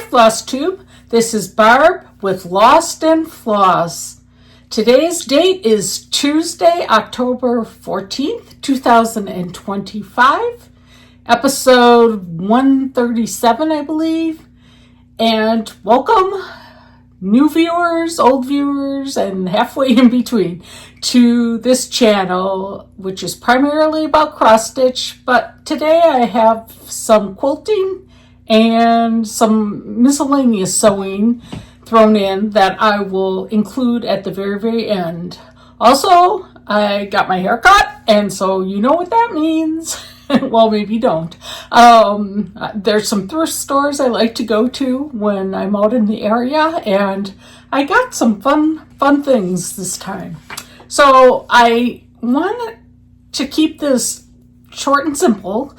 Flosstube. This is Barb with Lost and Floss. Today's date is Tuesday, October 14th, 2025, episode 137, I believe. And welcome, new viewers, old viewers, and halfway in between, to this channel, which is primarily about cross-stitch, but today I have some quilting and some miscellaneous sewing thrown in that I will include at the very, very end. Also, I got my hair cut, and so you know what that means. Well, maybe you don't. There's some thrift stores I like to go to when I'm out in the area, and I got some fun things this time. So I wanted to keep this short and simple.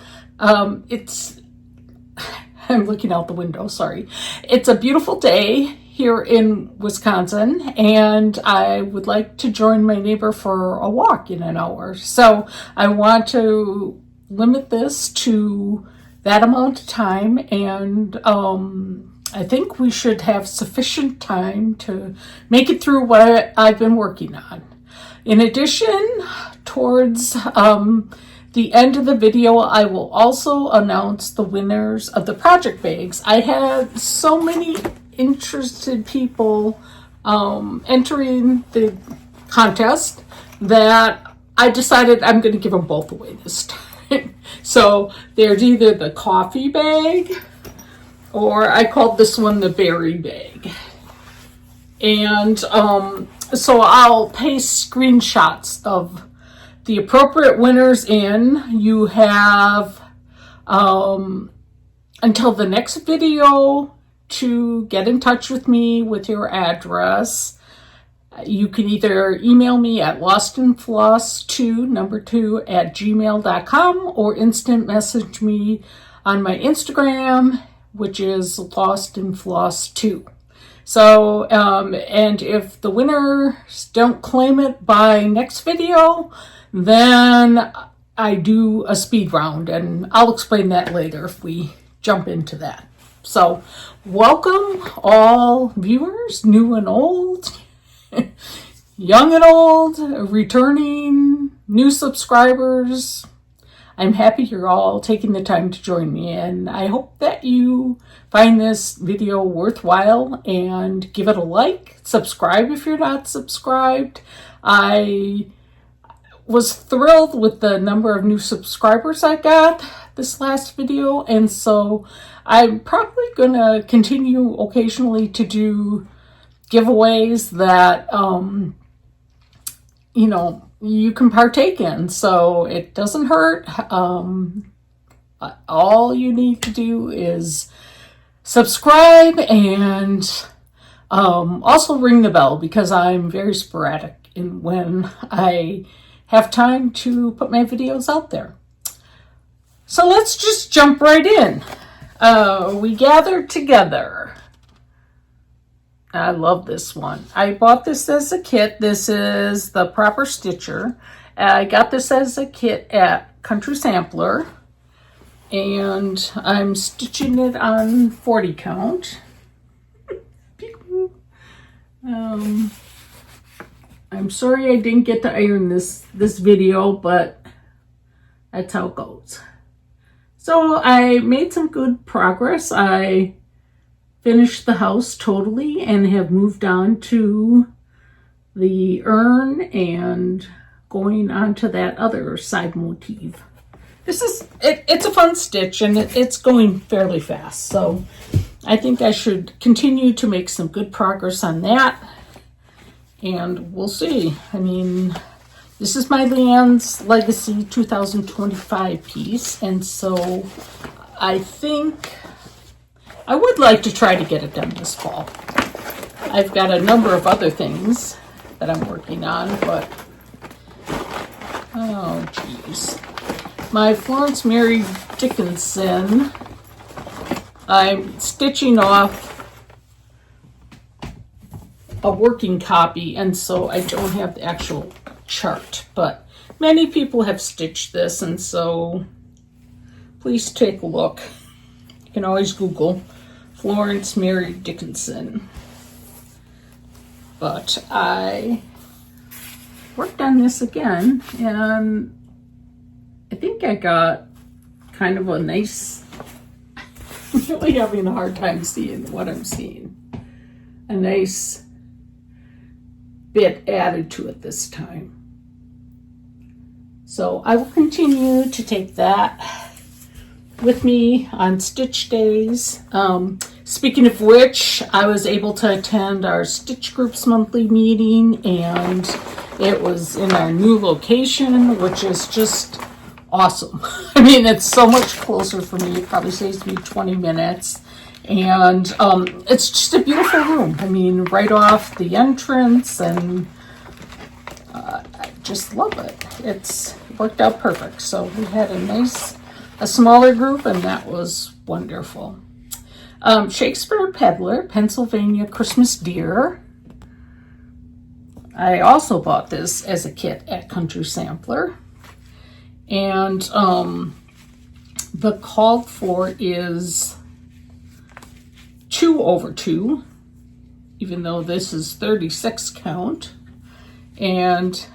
I'm looking out the window, sorry. It's a beautiful day here in Wisconsin, and I would like to join my neighbor for a walk in an hour. So I want to limit this to that amount of time, and I think we should have sufficient time to make it through what I've been working on. In addition, towards the end of the video, I will also announce the winners of the project bags. I had so many interested people entering the contest that I decided I'm going to give them both away this time. So there's either the coffee bag, or I called this one the berry bag. And so I'll paste screenshots of the appropriate winners in. You have until the next video to get in touch with me with your address. You can either email me at lostandfloss2@gmail.com or instant message me on my Instagram, which is lostandfloss2. So, and if the winners don't claim it by next video, then I do a speed round, and I'll explain that later if we jump into that. So, welcome all viewers, new and old, young and old, returning, new subscribers. I'm happy you're all taking the time to join me, and I hope that you find this video worthwhile and give it a like. Subscribe if you're not subscribed. I was thrilled with the number of new subscribers I got this last video, and so I'm probably going to continue occasionally to do giveaways that, you can partake in, so it doesn't hurt. All you need to do is subscribe and also ring the bell, because I'm very sporadic in when I have time to put my videos out there. So let's just jump right in. We gathered together. I love this one. I bought this as a kit. This is the Proper Stitcher. I got this as a kit at Country Sampler, and I'm stitching it on 40 count. I'm sorry I didn't get to iron this video, but that's how it goes. So I made some good progress. I finished the house totally and have moved on to the urn and going on to that other side motif. It's a fun stitch, and it's going fairly fast, so I think I should continue to make some good progress on that, and we'll see. I mean, this is my Leanne's Legacy 2025 piece, and so I think I would like to try to get it done this fall. I've got a number of other things that I'm working on, but oh geez. My Florence Mary Dickinson, I'm stitching off a working copy, and so I don't have the actual chart, but many people have stitched this, and so please take a look. You can always Google Florence Mary Dickinson. But I worked on this again, and I think I got kind of a nice, I'm really having a hard time seeing what I'm seeing. A nice bit added to it this time. So I will continue to take that with me on stitch days. Speaking of which, I was able to attend our Stitch Group's monthly meeting, and it was in our new location, which is just awesome. I mean, it's so much closer for me. It probably saves me 20 minutes. And it's just a beautiful room. I mean, right off the entrance, and I just love it. It's worked out perfect. So we had a smaller group, and that was wonderful. Shakespeare Peddler, Pennsylvania Christmas Deer. I also bought this as a kit at Country Sampler. And the called for is 2/2, even though this is 36 count. And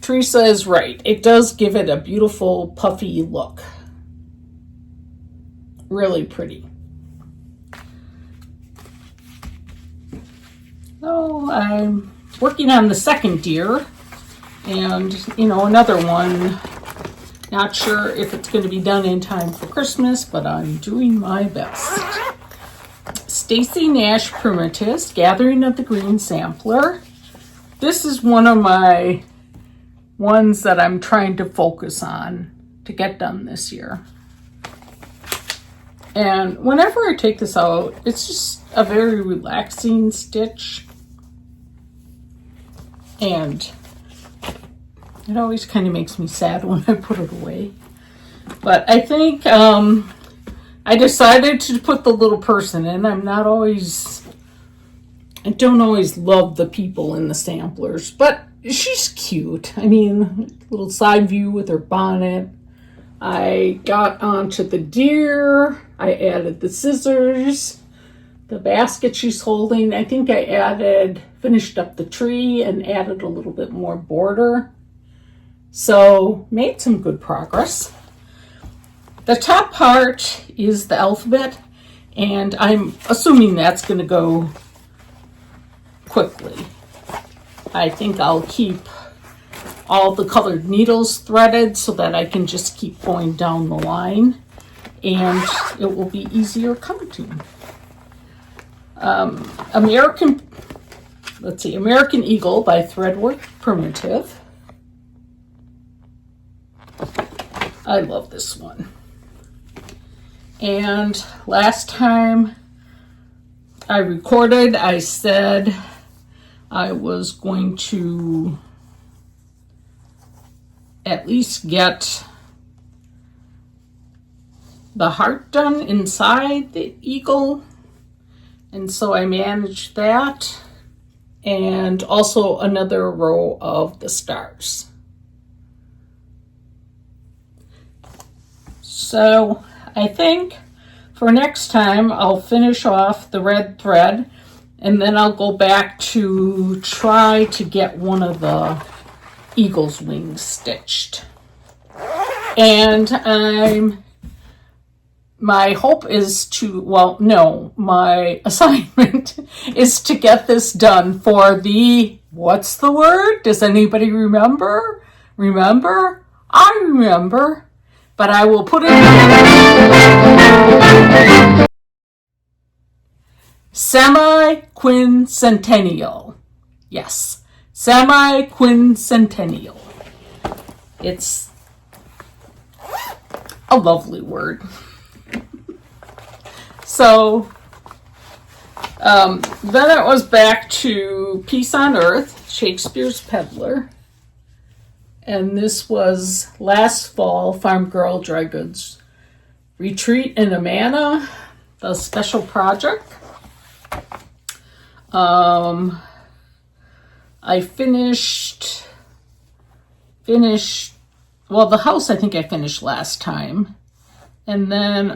Teresa is right. It does give it a beautiful puffy look. Really pretty. So I'm working on the second deer, and another one. Not sure if it's going to be done in time for Christmas, but I'm doing my best. Stacy Nash Primitives, Gathering of the Green Sampler. This is one of my ones that I'm trying to focus on to get done this year. And whenever I take this out, it's just a very relaxing stitch. And it always kind of makes me sad when I put it away. But I think I decided to put the little person in. I don't always love the people in the samplers, but she's cute. I mean, little side view with her bonnet. I got onto the deer. I added the scissors, the basket she's holding. I think I finished up the tree and added a little bit more border. So made some good progress. The top part is the alphabet, and I'm assuming that's going to go quickly. I think I'll keep all the colored needles threaded so that I can just keep going down the line, and it will be easier counting. American Eagle by Threadwork Primitive. I love this one. And last time I recorded, I said I was going to at least get the heart done inside the eagle. And so I managed that. And also another row of the stars. So I think for next time I'll finish off the red thread, and then I'll go back to try to get one of the eagle's wings stitched. And my hope is my assignment is to get this done for what's the word? Does anybody remember? I remember. But I will put it semi-quincentennial. Yes, semi-quincentennial. It's a lovely word. So then it was back to Peace on Earth, Shakespeare's Peddler. And this was last fall, Farm Girl Dry Goods Retreat in Amana, the special project. I finished, the house I think I finished last time. And then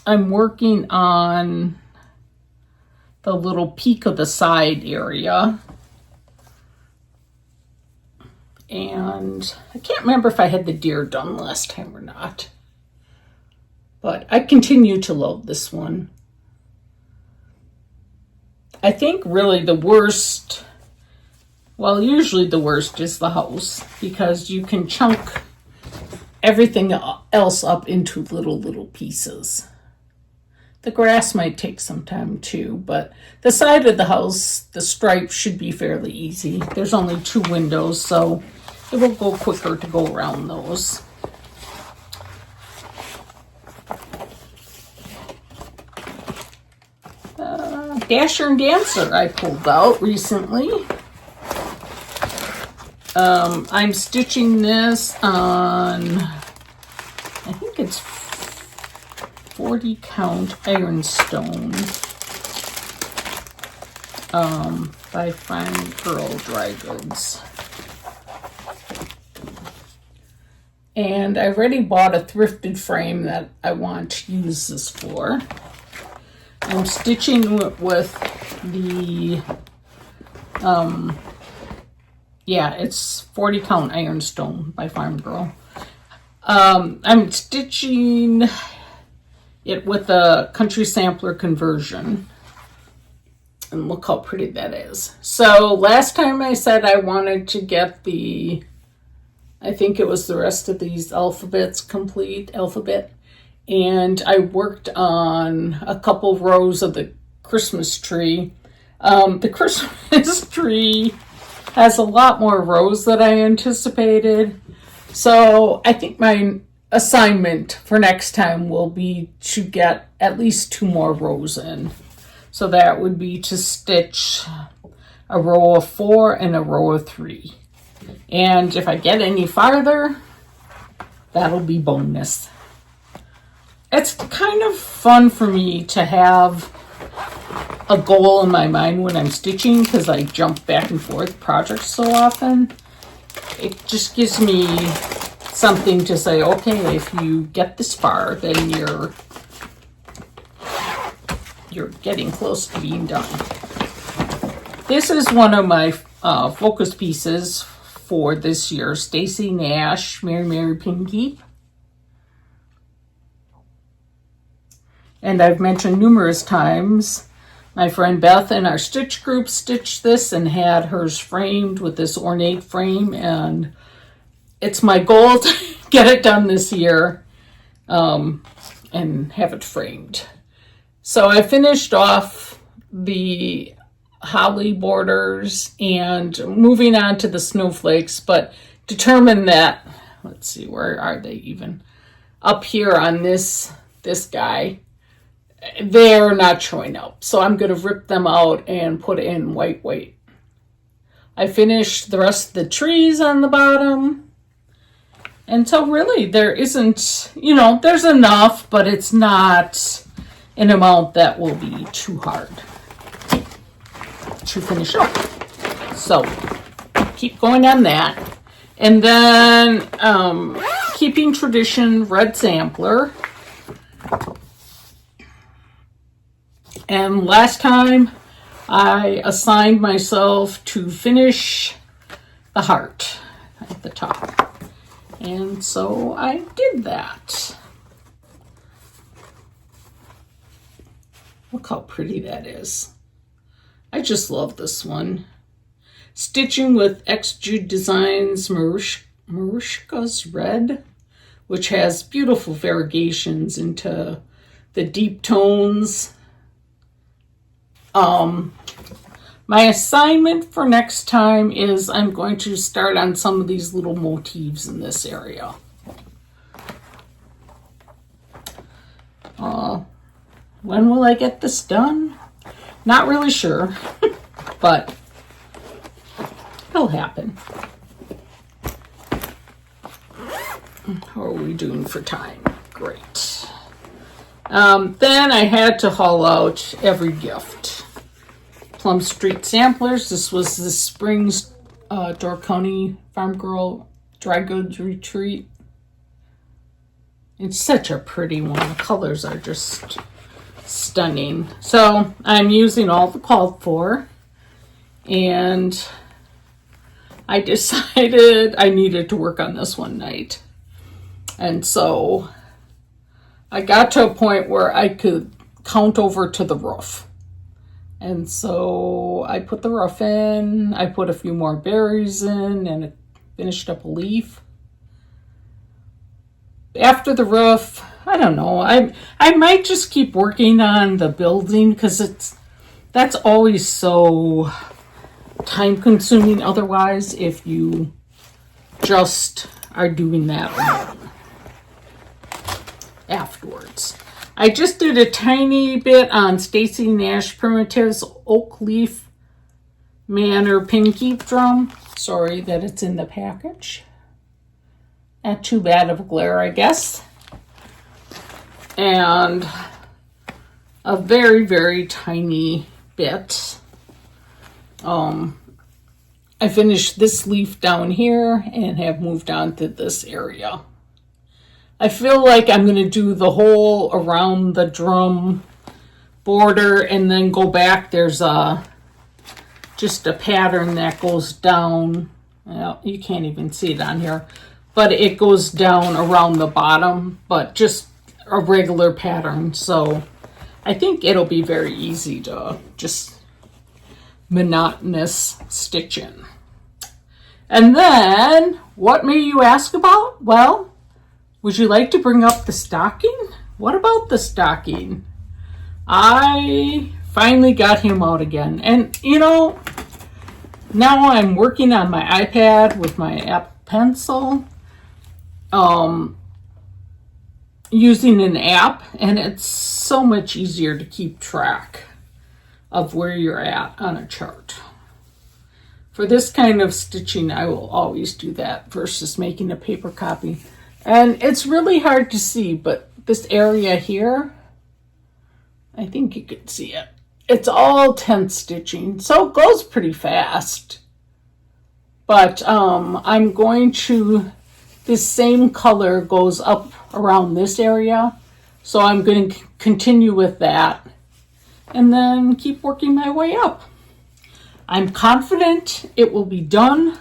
I'm working on the little peak of the side area. And I can't remember if I had the deer done last time or not. But I continue to love this one. I think really the worst, well, usually the worst is the house, because you can chunk everything else up into little pieces. The grass might take some time too, but the side of the house, the stripes should be fairly easy. There's only 2 windows, so it will go quicker to go around those. Dasher and Dancer I pulled out recently. I'm stitching this on, I think it's 40 count ironstone by Fine Girl Dry Goods. And I already bought a thrifted frame that I want to use this for. I'm stitching with the, yeah, it's 40 count ironstone by Farm Girl. I'm stitching it with a country sampler conversion. And look how pretty that is. So last time I said I wanted to get the, I think it was the rest of these alphabets complete, alphabet. And I worked on a couple rows of the Christmas tree. The Christmas tree has a lot more rows than I anticipated. So I think my assignment for next time will be to get at least 2 more rows in. So that would be to stitch a row of 4 and a row of 3. And if I get any farther, that'll be bonus. It's kind of fun for me to have a goal in my mind when I'm stitching, because I jump back and forth projects so often. It just gives me something to say, okay, if you get this far, then you're getting close to being done. This is one of my focus pieces for this year, Stacy Nash, Mary Pinky. And I've mentioned numerous times, my friend Beth in our stitch group stitched this and had hers framed with this ornate frame, and it's my goal to get it done this year and have it framed. So I finished off the holly borders and moving on to the snowflakes, but determined that, let's see, where are they even? Up here on this guy, they're not showing up. So I'm going to rip them out and put in white weight. I finished the rest of the trees on the bottom. And so really there isn't, there's enough, but it's not an amount that will be too hard to finish up. So keep going on that. And then keeping tradition, red sampler. And last time I assigned myself to finish the heart at the top. And so I did that. Look how pretty that is. I just love this one. Stitching with X Jude Designs Marushka's Red, which has beautiful variegations into the deep tones. My assignment for next time is I'm going to start on some of these little motifs in this area. When will I get this done? Not really sure, but it'll happen. How are we doing for time? Great. Then I had to haul out every gift. Plum Street Samplers. This was the spring's Door County Farm Girl Dry Goods Retreat. It's such a pretty one. The colors are just stunning. So I'm using all the called for, and I decided I needed to work on this one night. And so I got to a point where I could count over to the roof. And so I put the roof in, I put a few more berries in, and it finished up a leaf. After the roof, I don't know, I might just keep working on the building, because that's always so time consuming otherwise if you just are doing that alone afterwards. I just did a tiny bit on Stacy Nash Primitive's Oak Leaf Manor pin keep drum. Sorry that it's in the package. Not too bad of a glare, I guess. And a very, very tiny bit. I finished this leaf down here and have moved on to this area. I feel like I'm going to do the whole around the drum border and then go back. There's just a pattern that goes down. Well, you can't even see it on here, but it goes down around the bottom, but just a regular pattern. So I think it'll be very easy to just monotonous stitch in. And then, what may you ask about? Well, would you like to bring up the stocking? What about the stocking? I finally got him out again. And, you know, now I'm working on my iPad with my Apple Pencil, using an app, and it's so much easier to keep track of where you're at on a chart. For this kind of stitching, I will always do that versus making a paper copy. And it's really hard to see, but this area here, I think you can see it. It's all tent stitching, so it goes pretty fast. But I'm going to, this same color goes up around this area, so I'm going to continue with that and then keep working my way up. I'm confident it will be done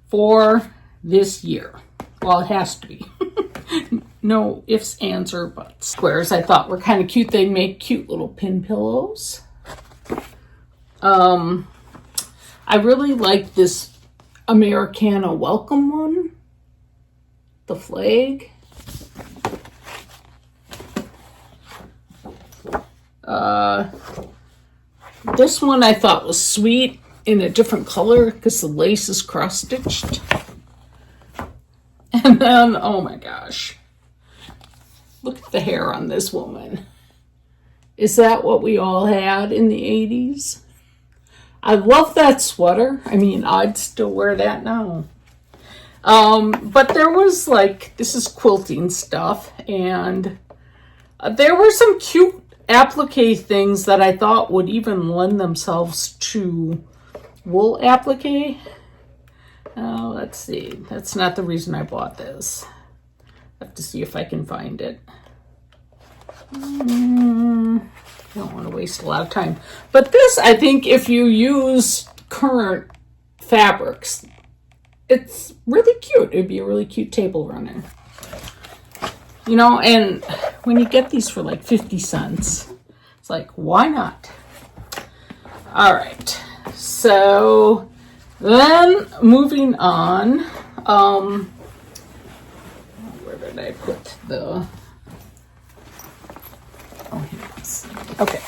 for this year. Well, it has to be. No ifs, ands, or buts. Squares I thought were kind of cute. They make cute little pin pillows. I really like this Americana welcome one. The flag. This one I thought was sweet in a different color because the lace is cross-stitched. And then, oh my gosh, look at the hair on this woman. Is that what we all had in the 80s? I love that sweater. I mean, I'd still wear that now. But there was like, this is quilting stuff, and there were some cute applique things that I thought would even lend themselves to wool applique. Oh, let's see. That's not the reason I bought this. I have to see if I can find it. I don't want to waste a lot of time. But this, I think, if you use current fabrics, it's really cute. It'd be a really cute table runner. You know, and when you get these for like 50 cents, it's like, why not? All right. So then moving on, where did I put the, oh, here it is. Okay.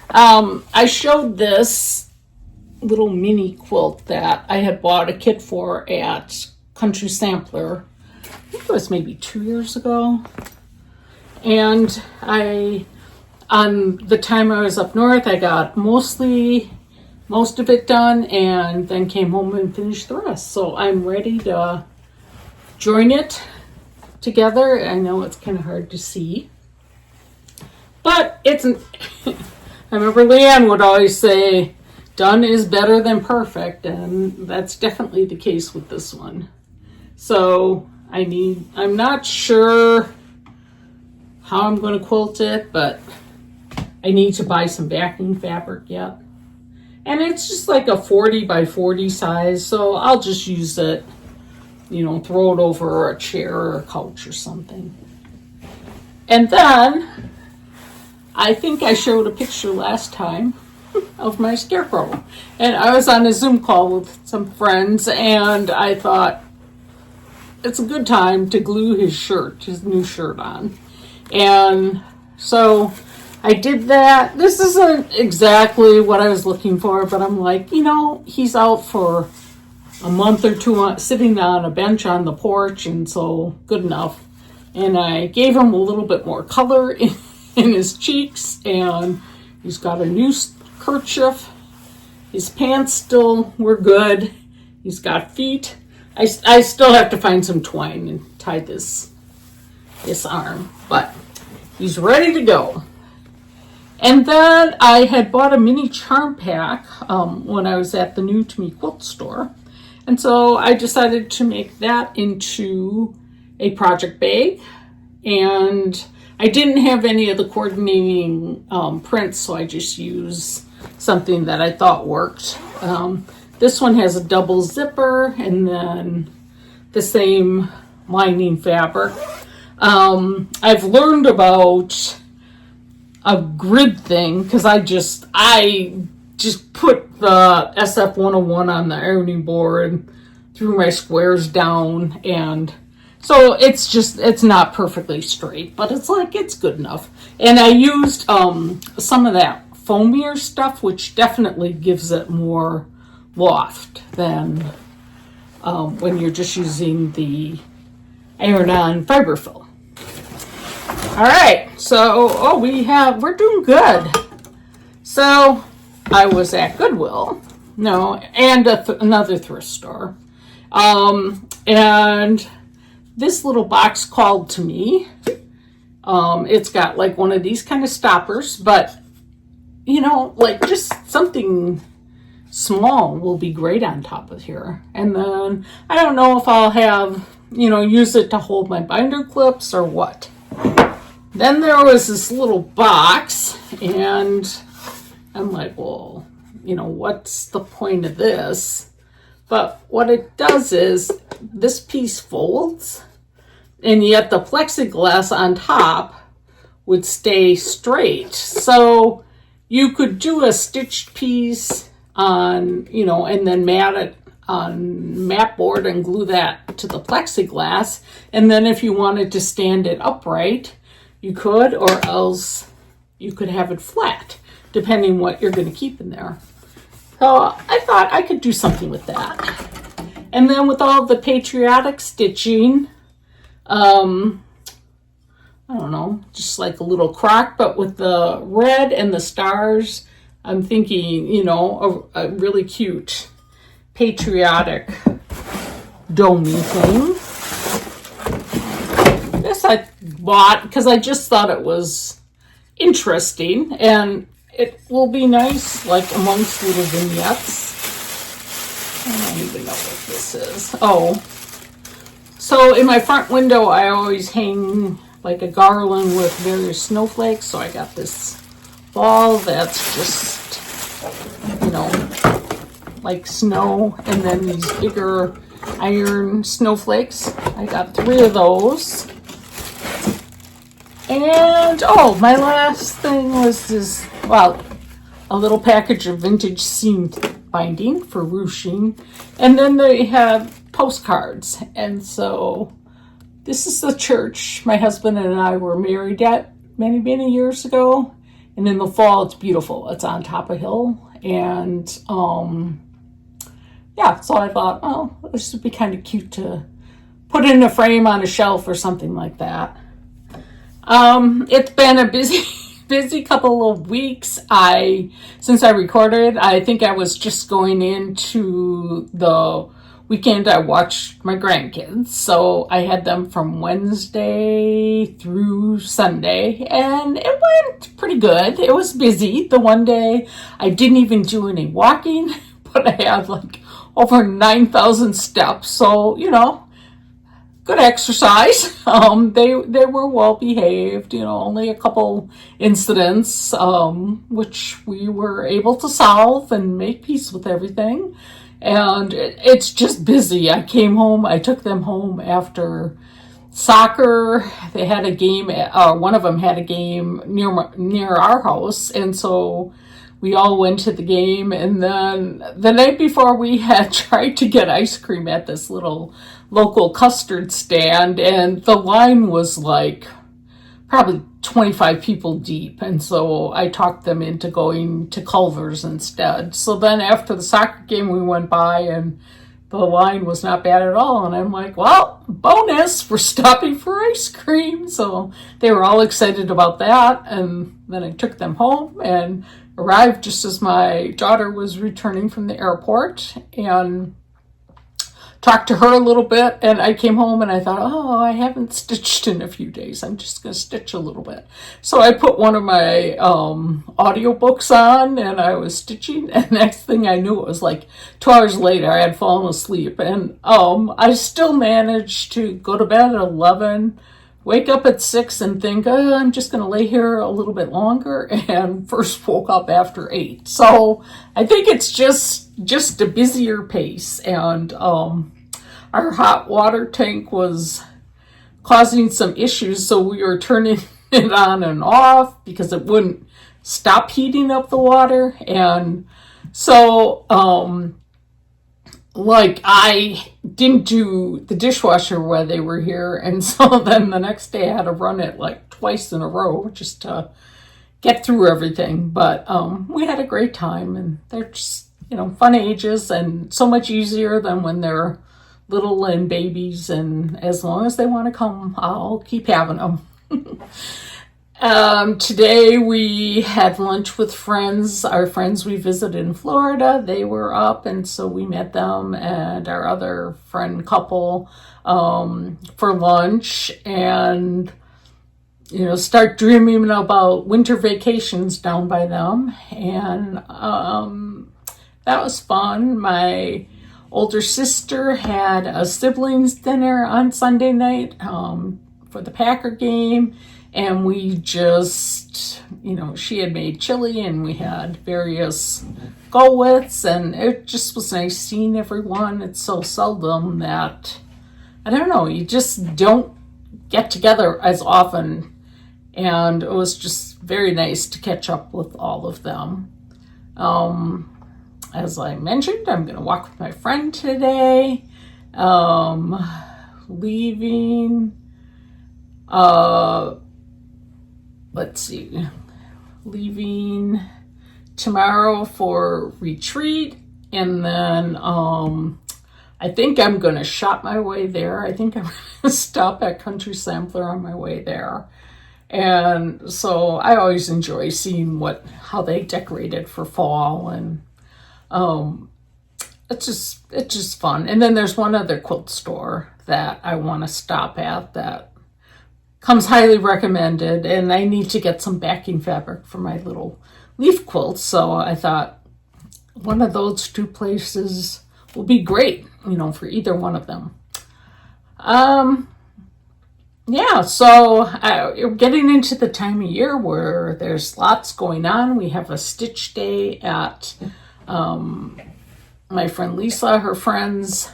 I showed this little mini quilt that I had bought a kit for at Country Sampler. I think it was maybe 2 years ago. And on the time I was up north, I got most of it done and then came home and finished the rest. So I'm ready to join it together. I know it's kind of hard to see, but it's, I remember Leanne would always say, done is better than perfect. And that's definitely the case with this one. So I'm not sure how I'm going to quilt it, but I need to buy some backing fabric yet. And it's just like a 40 by 40 size, so I'll just use it, you know, throw it over a chair or a couch or something. And then, I think I showed a picture last time of my scarecrow. And I was on a Zoom call with some friends, and I thought it's a good time to glue his new shirt on. And so I did that. This isn't exactly what I was looking for, but I'm like, you know, he's out for a month or two sitting on a bench on the porch, and so good enough. And I gave him a little bit more color in his cheeks, and he's got a new kerchief. His pants still were good. He's got feet. I still have to find some twine and tie this arm, but he's ready to go. And then I had bought a mini charm pack when I was at the New to Me quilt store. And so I decided to make that into a project bag. And I didn't have any of the coordinating prints, so I just used something that I thought worked. This one has a double zipper and then the same lining fabric. I've learned about a grid thing because I just put the SF101 on the ironing board, threw my squares down, and so it's not perfectly straight, but it's good enough. And I used some of that foamier stuff, which definitely gives it more loft than when you're just using the iron-on fiberfill. All right, so we're doing good. So I was at Goodwill, and another thrift store, and this little box called to me. It's got like one of these kind of stoppers, but like just something small will be great on top of here. And then I don't know if I'll have, use it to hold my binder clips or what. Then there was this little box, and I'm like, well, what's the point of this? But what it does is this piece folds, and yet the plexiglass on top would stay straight. So you could do a stitched piece on, and then mat it on mat board and glue that to the plexiglass. And then if you wanted to stand it upright, you could, or else you could have it flat, depending what you're going to keep in there. So I thought I could do something with that. And then with all the patriotic stitching, I don't know, just like a little crock, but with the red and the stars, I'm thinking, a really cute patriotic domey thing. This I bought because I just thought it was interesting, and it will be nice, like amongst little vignettes. I don't even know what this is. Oh, so in my front window, I always hang like a garland with various snowflakes. So I got this ball that's just, like snow, and then these bigger iron snowflakes. I got 3 of those. And, my last thing was this, a little package of vintage seam binding for ruching. And then they have postcards. And so this is the church my husband and I were married at many, many years ago. And in the fall, it's beautiful. It's on top of a hill. And, so I thought, this would be kind of cute to put in a frame on a shelf or something like that. It's been a busy couple of weeks. Since I recorded, I think I was just going into the weekend. I watched my grandkids, so I had them from Wednesday through Sunday, and it went pretty good. It was busy. The one day I didn't even do any walking, but I had like over 9,000 steps, so good exercise. They were well behaved, only a couple incidents, which we were able to solve and make peace with everything. And it's just busy. I came home, I took them home after soccer. They had a game, one of them had a game near our house, and so we all went to the game. And then the night before, we had tried to get ice cream at this little local custard stand, and the line was like probably 25 people deep, and so I talked them into going to Culver's instead. So then after the soccer game, we went by and the line was not bad at all, and I'm like, well, bonus for stopping for ice cream. So they were all excited about that, and then I took them home and arrived just as my daughter was returning from the airport, and talked to her a little bit. And I came home and I thought, oh, I haven't stitched in a few days. I'm just going to stitch a little bit. So I put one of my audiobooks on and I was stitching. And next thing I knew, it was like 2 hours later, I had fallen asleep. And I still managed to go to bed at 11, wake up at 6 and think, I'm just going to lay here a little bit longer. And first woke up after 8. So I think it's just a busier pace. And our hot water tank was causing some issues, so we were turning it on and off because it wouldn't stop heating up the water. And so I didn't do the dishwasher while they were here, and so then the next day I had to run it like twice in a row just to get through everything. But we had a great time, and they're just fun ages, and so much easier than when they're little and babies. And as long as they want to come, I'll keep having them. Today we had lunch with our friends we visited in Florida. They were up, and so we met them and our other friend couple for lunch, and start dreaming about winter vacations down by them. And that was fun. My older sister had a siblings dinner on Sunday night for the Packer game, and we just, she had made chili and we had various go-withs, and it just was nice seeing everyone. It's so seldom that, I don't know, you just don't get together as often, and it was just very nice to catch up with all of them. As I mentioned, I'm going to walk with my friend today. Leaving tomorrow for retreat, and then I think I'm going to shop my way there. I think I'm going to stop at Country Sampler on my way there. And so I always enjoy seeing how they decorated for fall, and it's just fun. And then there's one other quilt store that I want to stop at that comes highly recommended, and I need to get some backing fabric for my little leaf quilts. So I thought one of those two places will be great, for either one of them. Yeah, so we're getting into the time of year where there's lots going on. We have a stitch day at my friend Lisa, her friend's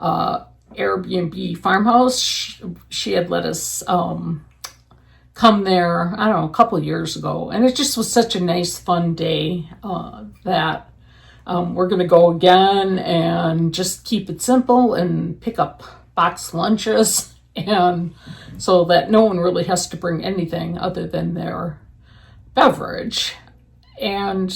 Airbnb farmhouse. She had let us come there, I don't know, a couple of years ago, and it just was such a nice, fun day that we're going to go again and just keep it simple and pick up boxed lunches, and so that no one really has to bring anything other than their beverage. And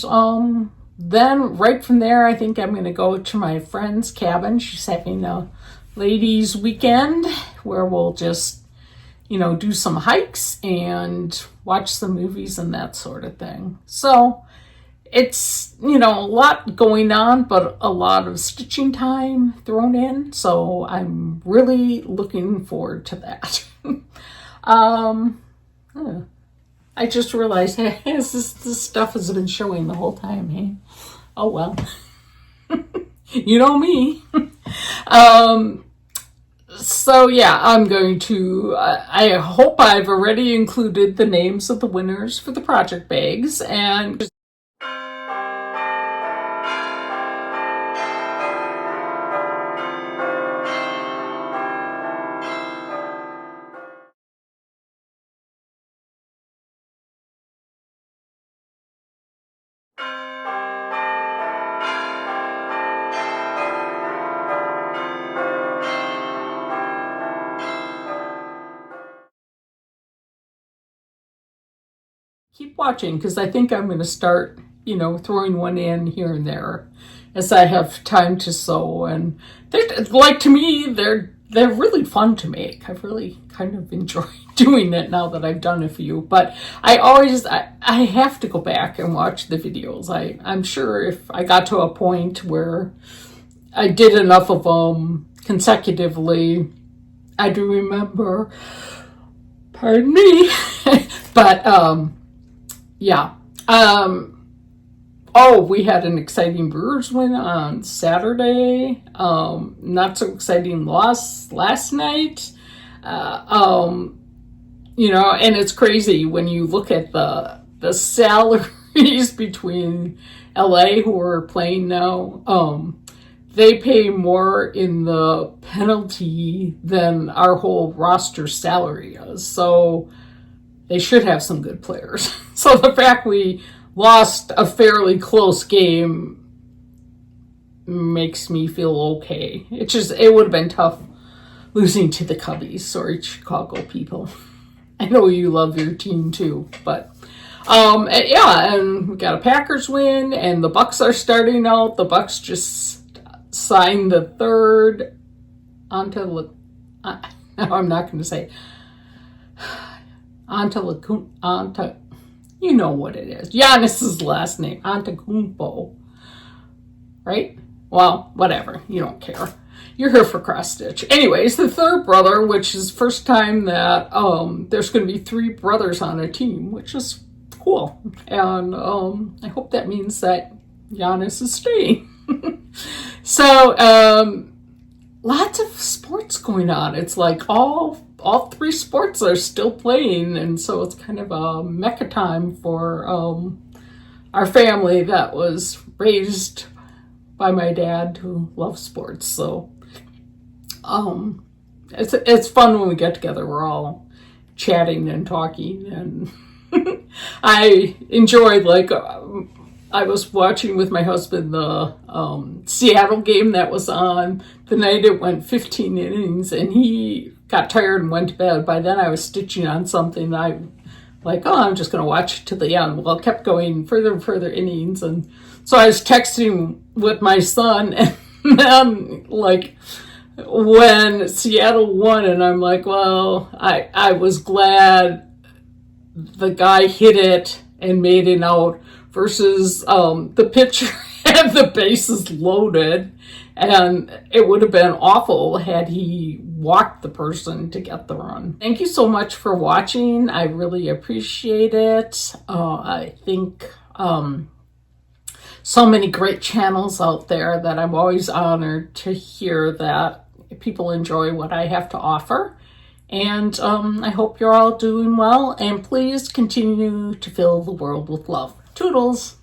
then right from there, I think I'm going to go to my friend's cabin. She's having a ladies' weekend where we'll just, do some hikes and watch some movies and that sort of thing. So it's, a lot going on, but a lot of stitching time thrown in. So I'm really looking forward to that. I just realized, hey, this stuff has been showing the whole time, hey? Oh, well. You know me. So yeah, I'm going to, I hope I've already included the names of the winners for the project bags, and keep watching, because I think I'm going to start, throwing one in here and there as I have time to sew. And they're, like, to me, they're really fun to make. I've really kind of enjoyed doing it now that I've done a few. But I have to go back and watch the videos. I'm sure if I got to a point where I did enough of them consecutively, I do remember, pardon me, but yeah. Oh, we had an exciting Brewers win on Saturday. Not so exciting loss last night. And it's crazy when you look at the salaries between LA, who are playing now. They pay more in the penalty than our whole roster salary is. So they should have some good players. So the fact we lost a fairly close game makes me feel okay. It would have been tough losing to the Cubbies. Sorry, Chicago people. I know you love your team too, but yeah, and we got a Packers win, and the Bucks are starting out. The Bucks just signed the third no, I'm not going to say you know what it is. Giannis's last name, Antetokounmpo, right? Well, whatever. You don't care. You're here for cross stitch. Anyways, the third brother, which is first time that there's going to be 3 brothers on a team, which is cool. And I hope that means that Giannis is staying. So lots of sports going on. It's like all 3 sports are still playing, and so it's kind of a mecca time for our family that was raised by my dad, who loves sports. So it's fun when we get together. We're all chatting and talking, and I enjoyed, like, I was watching with my husband the Seattle game that was on the night it went 15 innings, and he got tired and went to bed. By then I was stitching on something. I'm just going to watch it to the end. Well, it kept going further and further innings, and so I was texting with my son, and then, like, when Seattle won, and I'm like, well, I was glad the guy hit it and made it out, versus the pitcher had the bases loaded, and it would have been awful had he walked the person to get the run. Thank you so much for watching. I really appreciate it. I think so many great channels out there that I'm always honored to hear that people enjoy what I have to offer. And I hope you're all doing well, and please continue to fill the world with love. Toodles!